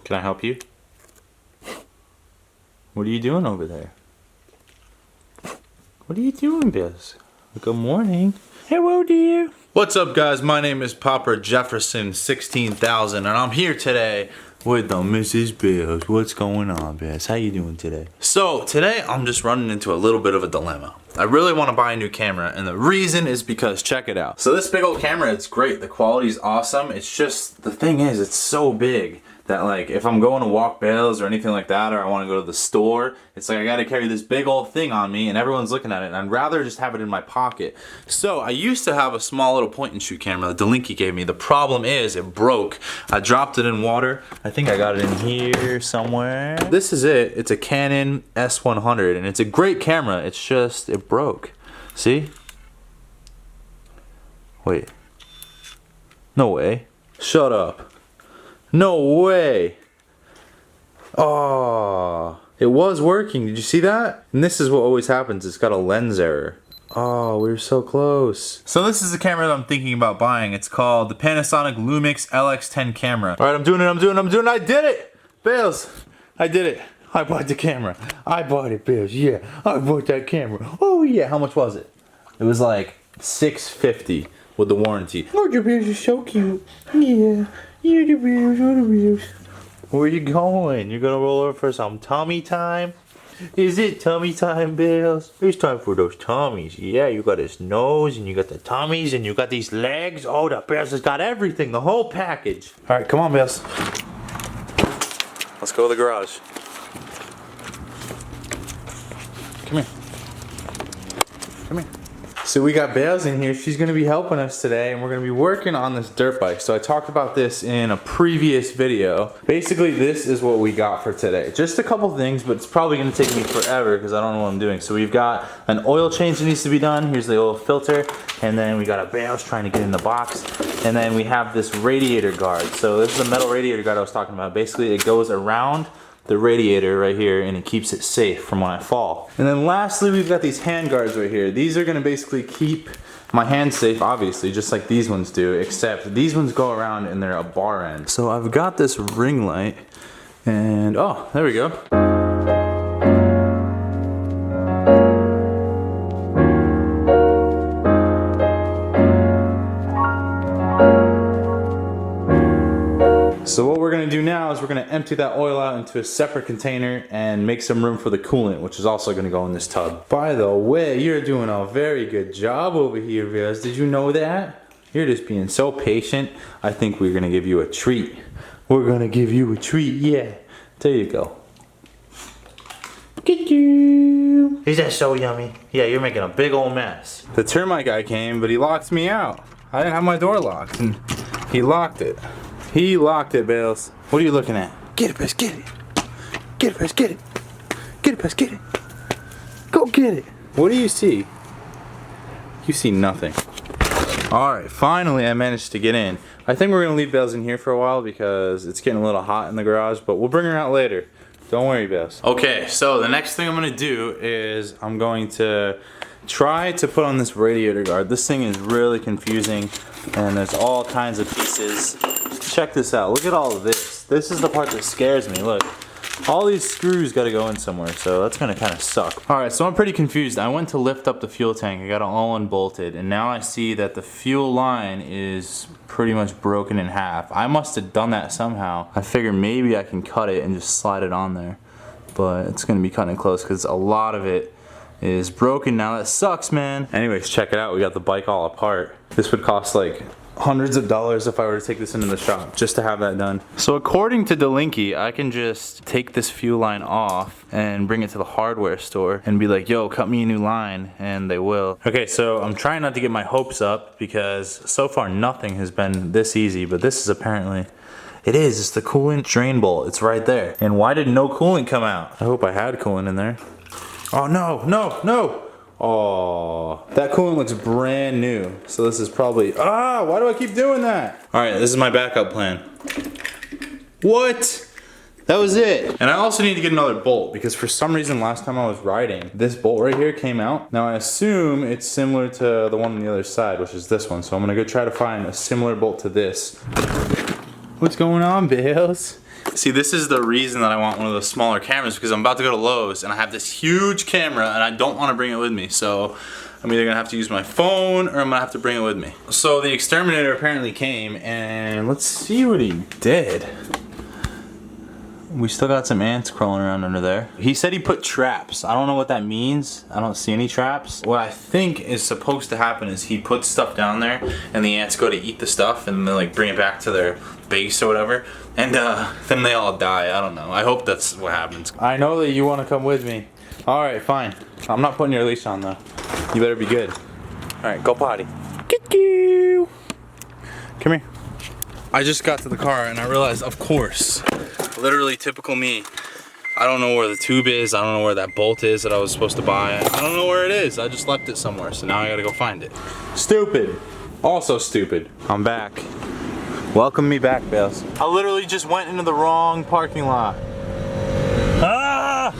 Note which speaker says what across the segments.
Speaker 1: Can I help you? What are you doing over there? What are you doing, Biz? Good morning. Hello, dear. What's up, guys? My name is Popper Jefferson 16,000, and I'm here today with the Mrs. Bills. What's going on, Biz? How you doing today? So today I'm just running into a little bit of a dilemma. I really want to buy a new camera, and the reason is because check it out. So this big old camera, it's great. The quality's awesome. It's just, the thing is, it's so big that like if I'm going to walk bales or anything like that, or I want to go to the store, it's like I got to carry this big old thing on me and everyone's looking at it, and I'd rather just have it in my pocket. So I used to have a small little point and shoot camera that Delinky gave me. The problem is it broke. I dropped it in water. I think I got it in here somewhere. This is it. It's a Canon S100 and it's a great camera. It's just, it broke. See? Wait. No way. Shut up. No way. Oh, it was working. Did you see that? And this is what always happens. It's got a lens error. Oh, we were so close. So this is the camera that I'm thinking about buying. It's called the Panasonic Lumix LX10 camera. All right, I'm doing it. I did it. Bales, I did it. I bought the camera. I bought it, Bales. Yeah, I bought that camera. Oh yeah, how much was it? It was like $650 with the warranty. Oh, your Bales are so cute. Yeah. Where are you going? You're gonna roll over for some tummy time? Is it tummy time, Bills? It's time for those tummies. Yeah, you got his nose, and you got the tummies, and you got these legs. Oh, the Bills has got everything, the whole package. All right, come on, Bills. Let's go to the garage. Come here. Come here. So we got Bales in here. She's going to be helping us today, and we're going to be working on this dirt bike. So I talked about this in a previous video. Basically, this is what we got for today. Just a couple things, but it's probably going to take me forever because I don't know what I'm doing. So we've got an oil change that needs to be done. Here's the oil filter. And then we got a Bales trying to get in the box. And then we have this radiator guard. So this is the metal radiator guard I was talking about. Basically, it goes around the radiator right here, and it keeps it safe from when I fall. And then lastly, we've got these hand guards right here. These are gonna basically keep my hand safe, obviously, just like these ones do, except these ones go around and they're a bar end. So I've got this ring light, and oh, there we go. So what we're gonna do now is we're gonna empty that oil out into a separate container and make some room for the coolant, which is also gonna go in this tub. By the way, you're doing a very good job over here, Riz. Did you know that? You're just being so patient. I think we're gonna give you a treat. We're gonna give you a treat, yeah. There you go. Get you. Is that so yummy? Yeah, you're making a big old mess. The termite guy came, but he locked me out. I didn't have my door locked, and he locked it. He locked it, Bales. What are you looking at? Get it, Bess, get it. Get it, Bess, get it. Get it, Bess, get it. Go get it. What do you see? You see nothing. Alright, finally I managed to get in. I think we're going to leave Bales in here for a while because it's getting a little hot in the garage, but we'll bring her out later. Don't worry, Bales. Okay, so the next thing I'm going to do is I'm going to try to put on this radiator guard. This thing is really confusing, and there's all kinds of pieces. Check this out. Look at all of this. This is the part that scares me. Look, all these screws got to go in somewhere, so that's gonna kind of suck. All right, so I'm pretty confused. I went to lift up the fuel tank. I got it all unbolted, and now I see that the fuel line is pretty much broken in half. I must have done that somehow. I figured maybe I can cut it and just slide it on there, but it's gonna be cutting it close because a lot of it is broken now. That sucks, man. Anyways, check it out. We got the bike all apart. This would cost like hundreds of dollars if I were to take this into the shop just to have that done. So according to Delinky, I can just take this fuel line off and bring it to the hardware store and be like, yo, cut me a new line, and they will. Okay, so I'm trying not to get my hopes up because so far nothing has been this easy, but this is apparently, it is. It's the coolant drain bolt. It's right there. And why did no coolant come out? I hope I had coolant in there. Oh no, no, no. Oh, that coolant looks brand new. So this is probably, why do I keep doing that? All right, this is my backup plan. What? That was it. And I also need to get another bolt because for some reason last time I was riding, this bolt right here came out. Now I assume it's similar to the one on the other side, which is this one. So I'm gonna go try to find a similar bolt to this. What's going on, Bales? See, this is the reason that I want one of those smaller cameras, because I'm about to go to Lowe's and I have this huge camera and I don't want to bring it with me. So I'm either gonna have to use my phone or I'm gonna have to bring it with me. So the exterminator apparently came, and let's see what he did. We still got some ants crawling around under there. He said he put traps. I don't know what that means. I don't see any traps. What I think is supposed to happen is he puts stuff down there and the ants go to eat the stuff and then like bring it back to their base or whatever. And then they all die. I don't know. I hope that's what happens. I know that you want to come with me. All right, fine. I'm not putting your leash on though. You better be good. All right, go potty. Come here. I just got to the car and I realized, of course, literally typical me, I don't know where the tube is. I don't know where that bolt is that I was supposed to buy. I don't know where it is. I just left it somewhere, so now I gotta go find it. Stupid. Also stupid. I'm back. Welcome me back, Bales. I literally just went into the wrong parking lot. Ah!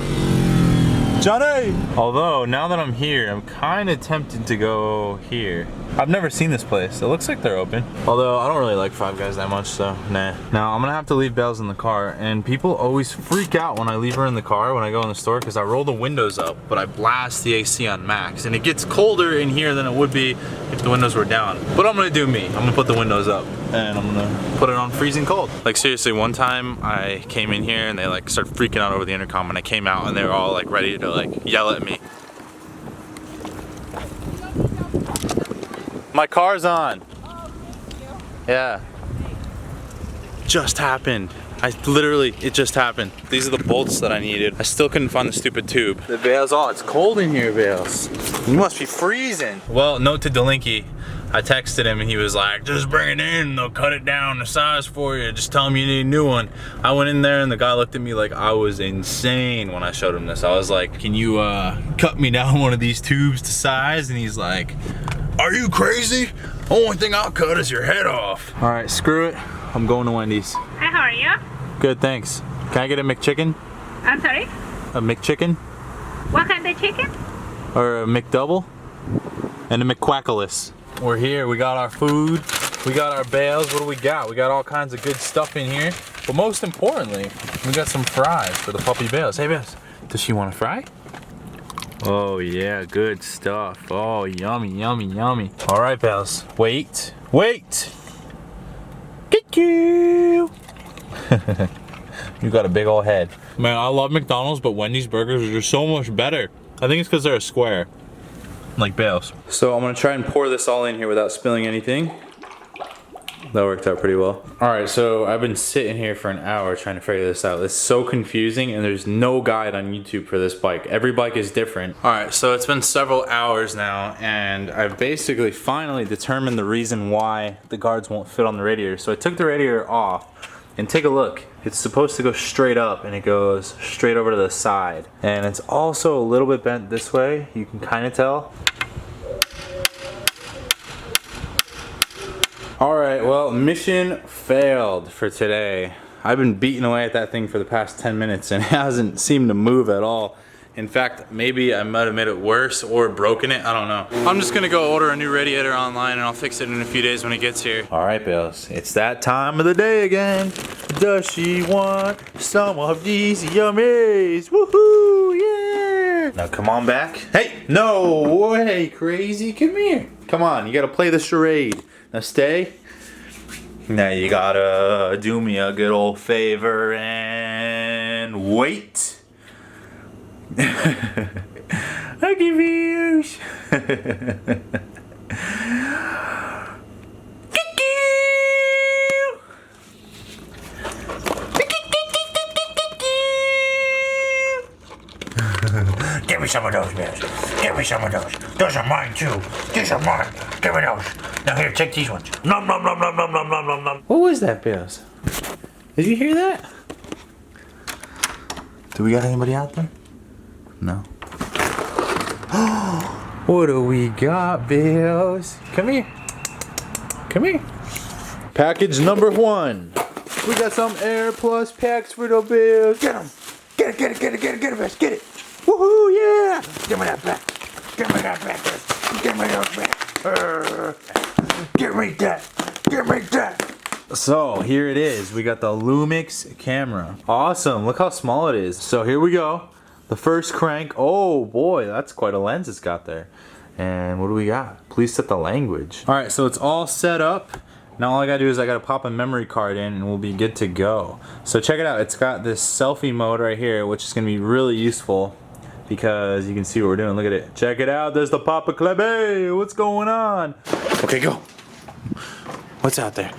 Speaker 1: Johnny! Although, now that I'm here, I'm kind of tempted to go here. I've never seen this place. It looks like they're open. Although, I don't really like Five Guys that much, so nah. Now, I'm gonna have to leave Bells in the car, and people always freak out when I leave her in the car when I go in the store, because I roll the windows up, but I blast the AC on max, and it gets colder in here than it would be if the windows were down. But I'm gonna do me. I'm gonna put the windows up, and I'm gonna put it on freezing cold. Like seriously, one time I came in here and they like started freaking out over the intercom, and I came out and they were all like ready to like yell at me. My car's on. Yeah. Just happened. It just happened. These are the bolts that I needed. I still couldn't find the stupid tube. The Bales, oh, it's cold in here, Bales. You must be freezing. Well, note to Delinky. I texted him and he was like, just bring it in, they'll cut it down the size for you. Just tell him you need a new one. I went in there and the guy looked at me like I was insane when I showed him this. I was like, can you cut me down one of these tubes to size? And he's like, are you crazy? Only thing I'll cut is your head off. All right, screw it. I'm going to Wendy's.
Speaker 2: Hi, how are you?
Speaker 1: Good, thanks. Can I get a McChicken?
Speaker 2: I'm sorry?
Speaker 1: A McChicken?
Speaker 2: What kind of chicken?
Speaker 1: Or a McDouble? And a McQuackalus. We're here, we got our food, we got our bales. What do we got? We got all kinds of good stuff in here. But most importantly, we got some fries for the puppy Bales. Hey Bales, does she want a fry? Oh yeah, good stuff. Oh, yummy, yummy, yummy. All right, Bales, wait. Get you. You got a big old head. Man, I love McDonald's, but Wendy's burgers are just so much better. I think it's because they're a square. Like Bales. So I'm gonna try and pour this all in here without spilling anything. That worked out pretty well. All right, so I've been sitting here for an hour trying to figure this out. It's so confusing and there's no guide on YouTube for this bike. Every bike is different. All right, so it's been several hours now and I've basically finally determined the reason why the guards won't fit on the radiator. So I took the radiator off and take a look. It's supposed to go straight up and it goes straight over to the side. And it's also a little bit bent this way. You can kind of tell. All right, well, mission failed for today. I've been beating away at that thing for the past 10 minutes and it hasn't seemed to move at all. In fact, maybe I might have made it worse or broken it, I don't know. I'm just gonna go order a new radiator online and I'll fix it in a few days when it gets here. All right, Bales, it's that time of the day again. Does she want some of these yummies? Woohoo, yeah! Now come on back. Hey, no way, crazy, come here. Come on, you gotta play the charade. Now stay. Now you gotta do me a good old favor and wait. I'll give you.
Speaker 3: Give me some of those, man. Give me some of those. Those are mine too. These are mine. Give me those. Now here, take these ones. Nom nom nom nom nom nom nom nom nom.
Speaker 1: What was that, Bales? Did you hear that? Do we got anybody out there? No. What do we got, Bales? Come here. Come here. Package number 1. We got some Air Plus packs for the Bales.
Speaker 3: Get them. Get it, get it, get it, get it, get it, Bess. Get it.
Speaker 1: Woohoo, yeah!
Speaker 3: Give me that back. Give me that back, Bess. Give me those back. Give me that. Give me that.
Speaker 1: So here it is. We got the Lumix camera. Awesome. Look how small it is. So here we go. The first crank. Oh boy, that's quite a lens it's got there. And what do we got? Please set the language. All right, so it's all set up. Now all I gotta do is I gotta pop a memory card in and we'll be good to go. So check it out. It's got this selfie mode right here, which is gonna be really useful because you can see what we're doing. Look at it. Check it out. There's the Papa Kleb. Hey, what's going on? Okay, go. What's out there?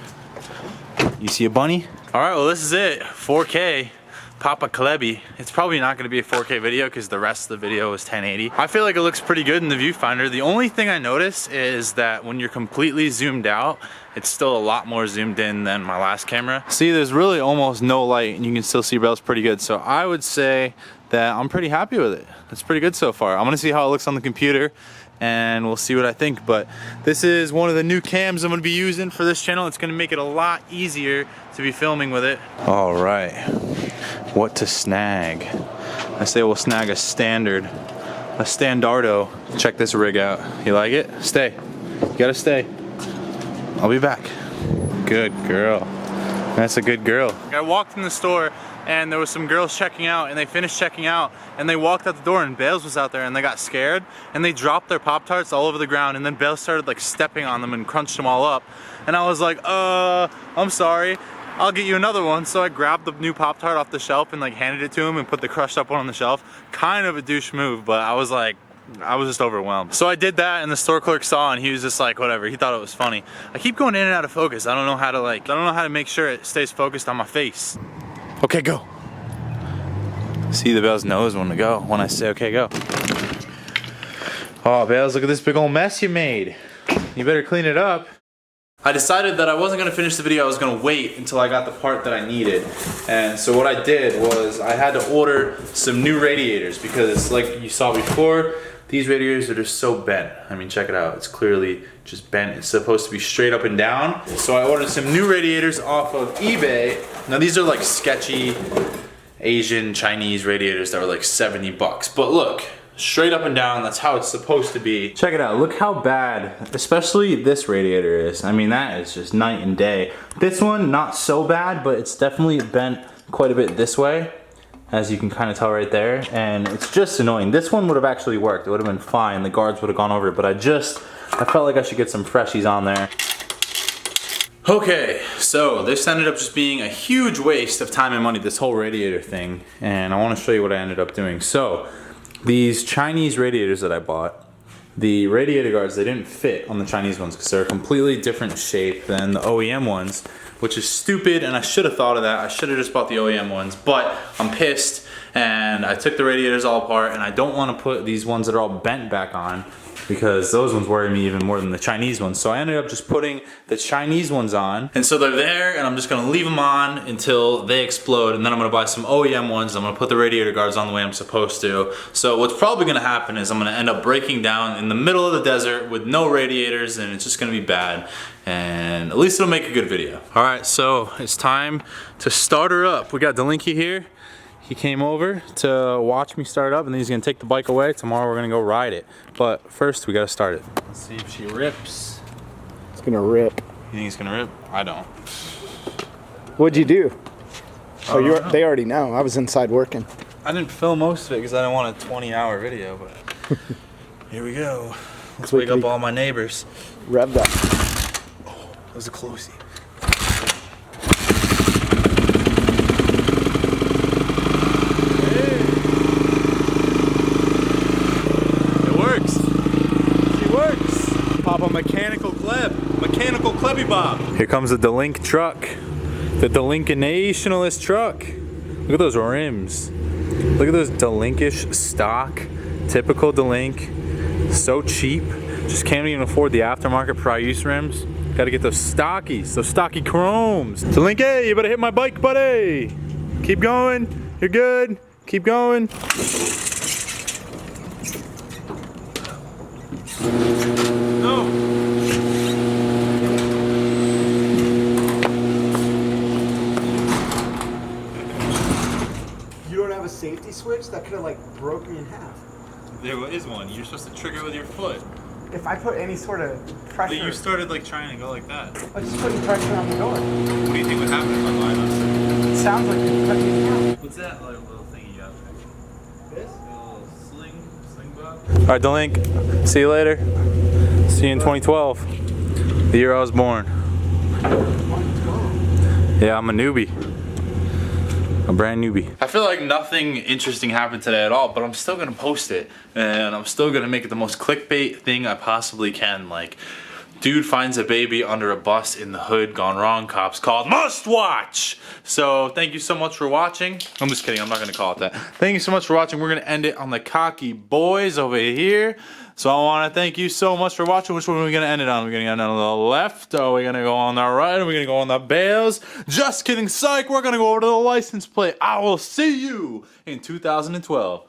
Speaker 1: You see a bunny? All right, well this is it. 4K. Papa Klebby. It's probably not going to be a 4K video because the rest of the video is 1080. I feel like it looks pretty good in the viewfinder. The only thing I notice is that when you're completely zoomed out, it's still a lot more zoomed in than my last camera. See, there's really almost no light and you can still see Belle's pretty good. So I would say that I'm pretty happy with it. It's pretty good so far. I'm going to see how it looks on the computer and we'll see what I think. But this is one of the new cams I'm going to be using for this channel. It's going to make it a lot easier to be filming with it. All right. What to snag? I say we'll snag a standardo. Check this rig out. You like it? Stay. You gotta stay. I'll be back. Good girl. That's a good girl. I walked in the store and there was some girls checking out and they finished checking out and they walked out the door and Bales was out there and they got scared and they dropped their Pop-Tarts all over the ground and then Bales started like stepping on them and crunched them all up. And I was like, I'm sorry. I'll get you another one. So I grabbed the new Pop-Tart off the shelf and like handed it to him and put the crushed up one on the shelf. Kind of a douche move, but I was just overwhelmed. So I did that and the store clerk saw and he was just like, whatever, he thought it was funny. I keep going in and out of focus. I don't know how to make sure it stays focused on my face. Okay, go. See, the Bales knows when to go, when I say okay, go. Oh, Bales, look at this big old mess you made. You better clean it up. I decided that I wasn't going to finish the video, I was going to wait until I got the part that I needed. And so what I did was I had to order some new radiators because like you saw before, these radiators are just so bent. I mean, check it out, it's clearly just bent. It's supposed to be straight up and down. So I ordered some new radiators off of eBay. Now these are like sketchy Asian Chinese radiators that were like 70 bucks. But look, straight up and down, that's how it's supposed to be. Check it out, look how bad, especially this radiator is. I mean, that is just night and day. This one, not so bad, but it's definitely bent quite a bit this way, as you can kind of tell right there, and it's just annoying. This one would have actually worked, it would have been fine, the guards would have gone over it, but I felt like I should get some freshies on there. Okay, so this ended up just being a huge waste of time and money, this whole radiator thing, and I want to show you what I ended up doing. So, these Chinese radiators that I bought, the Radiator Guards, they didn't fit on the Chinese ones because they're a completely different shape than the OEM ones, which is stupid, and I should have thought of that. I should have just bought the OEM ones, but I'm pissed, and I took the radiators all apart, and I don't want to put these ones that are all bent back on because those ones worry me even more than the Chinese ones. So I ended up just putting the Chinese ones on, and so they're there, and I'm just gonna leave them on until they explode, and then I'm gonna buy some OEM ones. I'm gonna put the Radiator Guards on the way I'm supposed to. So what's probably gonna happen is I'm gonna end up breaking down in the middle of the desert with no radiators, and it's just gonna be bad. And at least it'll make a good video. All right, so it's time to start her up. We got Delinky here. He came over to watch me start up and then he's gonna take the bike away. Tomorrow we're gonna go ride it. But first we gotta start it. Let's see if she rips.
Speaker 4: It's gonna rip.
Speaker 1: You think it's gonna rip? I don't.
Speaker 4: What'd you do? Oh, they already know. I was inside working.
Speaker 1: I didn't film most of it because I didn't want a 20-hour video, but here we go. Let's wake up all my neighbors.
Speaker 4: Rev that.
Speaker 1: Oh, that was a closey. Pop a mechanical Kleb, mechanical Klebby Bob. Here comes the Delink truck, the Delinkenationalist truck. Look at those rims. Look at those Delinkish stock, typical Delink. So cheap, just can't even afford the aftermarket prior-use rims. Gotta get those stocky chromes. Delinky, you better hit my bike, buddy. Keep going, you're good, keep going.
Speaker 4: Safety switch that could have like broke me in half.
Speaker 1: There is one. You're supposed to trigger with your foot.
Speaker 4: if I put any sort of pressure,
Speaker 1: You started like trying to go like that.
Speaker 4: I'm just putting pressure on the door.
Speaker 1: What do you think would happen if I lied on it?
Speaker 4: It sounds like you're cutting me out.
Speaker 1: What's that little thing you got? This? A little sling bob? Alright, Delink. See you later. See you in 2012. The year I was born. Yeah, I'm a newbie. A brand newbie. I feel like nothing interesting happened today at all, but I'm still gonna post it. And I'm still gonna make it the most clickbait thing I possibly can. Like, dude finds a baby under a bus in the hood, gone wrong, cops called, must watch! So, thank you so much for watching. I'm just kidding, I'm not gonna call it that. Thank you so much for watching. We're gonna end it on the cocky boys over here. So I wanna thank you so much for watching. Which one are we gonna end it on? We're gonna end it on the left, or we're gonna go on the right, or we're gonna go on the bales? Just kidding, psych, we're gonna go over to the license plate. I will see you in 2012.